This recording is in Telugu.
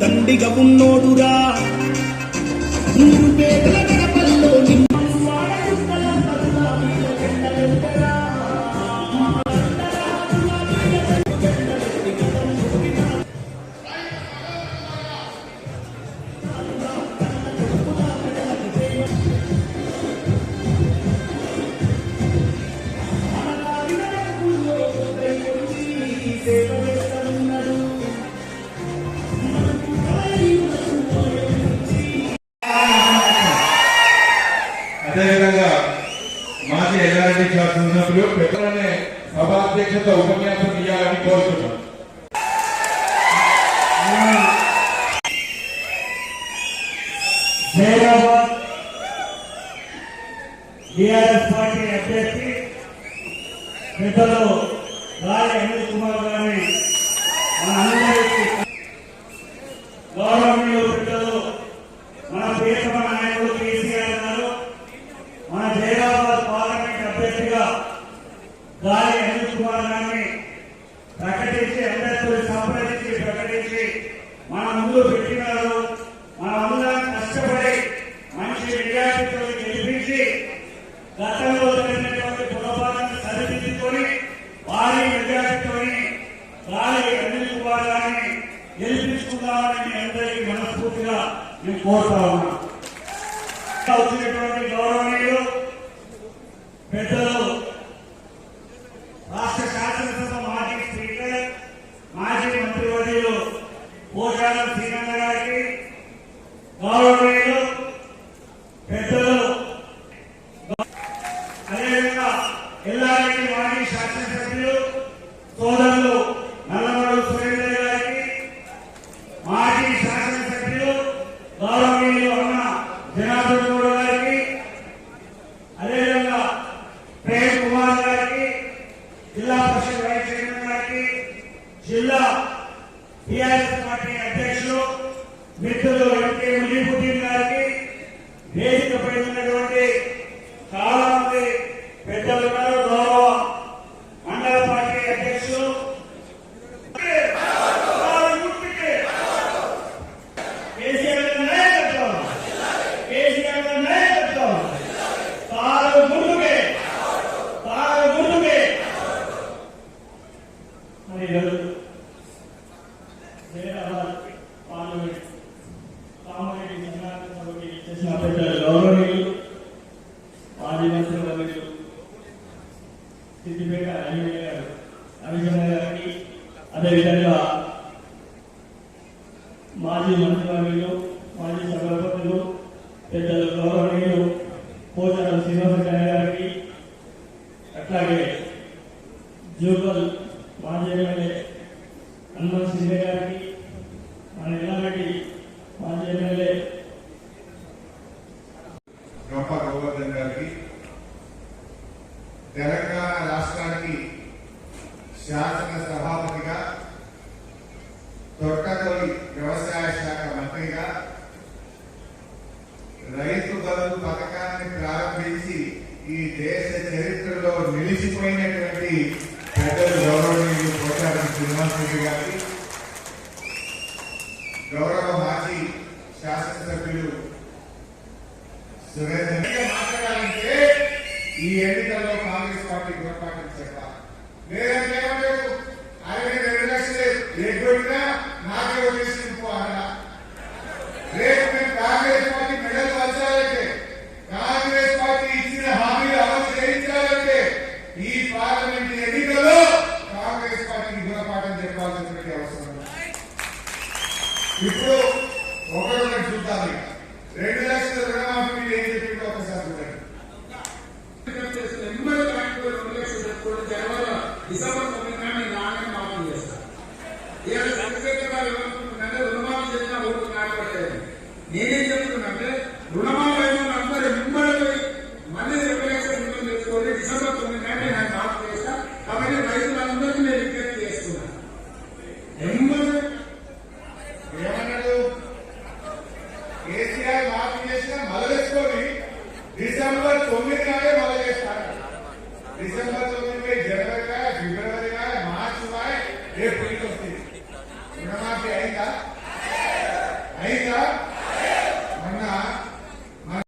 దండిగా ఉన్నోడురా పేదల గడపల్లో అదేవిధంగా మాజీ ఎల్లారెడ్డి శాసనసభ్యులు పెద్దలనే సభాధ్యక్షత ఉపన్యాసం ఇవ్వాలని కోరుతున్నాం. జైరాబాద్ టిఆర్ఎస్ పార్టీ అభ్యర్థి పెద్దలు రాజు అనిల్ కుమార్ గారిని మన అందరికీ గౌరవనీయులు పెద్దలు మన ప్రియతమ నాయకుడు కేసీఆర్ గారు మన జైరాబాద్ పార్లమెంట్ అభ్యర్థిగా రాజు అనిల్ కుమార్ గారిని ప్రకటించి అందరితో సంప్రదించి ప్రకటించి మన ముందు పెట్టినారు. మనమందరం కష్టపడి మంచి విద్యార్థితో గెలిపించి గతంలో జరిగినటువంటి పొరపాట్లను సరిదిద్దుకొని వారి విద్యార్థితో రాజు అనిల్ కుమార్ గారిని గెలిపించుకుందామని మీ అందరికీ మనస్ఫూర్తిగా నేను కోరుతా ఉన్నా. వచ్చినటువంటి గౌరవనీయులు పెద్దలు రాష్ట్ర శాసనసభ మాజీ స్పీకర్ మాజీ మంత్రివర్యులు పోచారం శ్రీరంగ గారికి, గౌరవనీయులు పెద్దలు అదేవిధంగా ఎల్లారెడ్డి మాజీ శాసనసభ్యులు సోదరులు నల్లమడు సురేందర్ గారికి, మాజీ శాసనసభ్యులు గౌరవనీయులు అన్న జనార్దన్ గౌడ్ గారికి, అదేవిధంగా ప్రేమ్ కుమార్ గారికి, జిల్లా పరిషత్ వైస్ చైర్మన్ గారికి, జిల్లా టిఆర్ఎస్ పార్టీ అధ్యక్షులు మిత్రులు ఎంకే ముజీబుద్దీన్ గారికి, వేదికపై ఉన్నటువంటి చాలా మంది పెద్దలు ఉన్నారు. గౌరవ మండల పార్టీ అధ్యక్షులు గౌరవనీయులు మాజీ మంత్రివర్యులు సిద్దిపేట అవిజన గారికి, అదేవిధంగా మాజీ మంత్రివర్యులు మాజీ సభాపతులు పెద్దలు గౌరవనీయులు పోచారం శ్రీనివాస గారికి, అట్లాగే జూబల్ మాజీ ఎమ్మెల్యే హనుమంత్ సింగ్ గారికి, మన ఎల్లారెడ్డి మాజీ ఎమ్మెల్యే గొప్ప గోవర్ధన్ గారికి, తెలంగాణ రాష్ట్రానికి శాసన సభాపతిగా, తొట్టతొలి వ్యవసాయ శాఖ మంత్రిగా, రైతు బంధు పథకాన్ని ప్రారంభించి ఈ దేశ చరిత్రలో నిలిచిపోయినటువంటి పెద్దలు గౌరవనీయులు పోచారం శ్రీనివాసరెడ్డి గారికి, గౌరవ మాజీ శాసనసభ్యులు సురేంద్ర మాట్లాడాలంటే ఈ ఎన్నికల్లో కాంగ్రెస్ పార్టీ గుణపాఠం చెప్పాలి. లేదంటే 62 లక్షలు ఎగ్గొట్టినా నాకే వచ్చేసింది అన్నా. రేపు మేము కాంగ్రెస్ పార్టీ మెడల్ వచ్చాలంటే, కాంగ్రెస్ పార్టీ ఇచ్చిన హామీలు అమలు చేయించాలంటే ఈ పార్లమెంట్ ఎన్నికల్లో కాంగ్రెస్ పార్టీకి గుణపాఠం చెప్పాల్సినటువంటి అవసరం. ఇప్పుడు ఒకరు చూద్దాం. 2 లక్షల రుణమాఫీ ఏం చెప్పిందో ఒకసారి చూడండి. డిసెంబర్ 9 నాన్న మాఫీ చేస్తారు. ఇవాళ చంద్రశేఖర్ గారు ఏమనుకుంటున్నారంటే రుణమాఫీ చేసినా ఓటు కాకపోలేదు. నేనేం చెప్తున్నంటే రుణమాఫీ అయిన అందరూ మిమ్మల్ని మళ్ళీ 2 లక్షల రుణం తెచ్చుకోండి. డిసెంబర్ 9 నాటి నేను మాఫీ చేస్తా. కాబట్టి రైతులందరికీ నేను విజ్ఞప్తి చేస్తున్నాను. ఏమన్నాడు? చేసినా మళ్ళీ తెచ్చుకొని డిసెంబర్ 9 నాడే మళ్ళీ చేస్తాను. డిసెంబర్ 9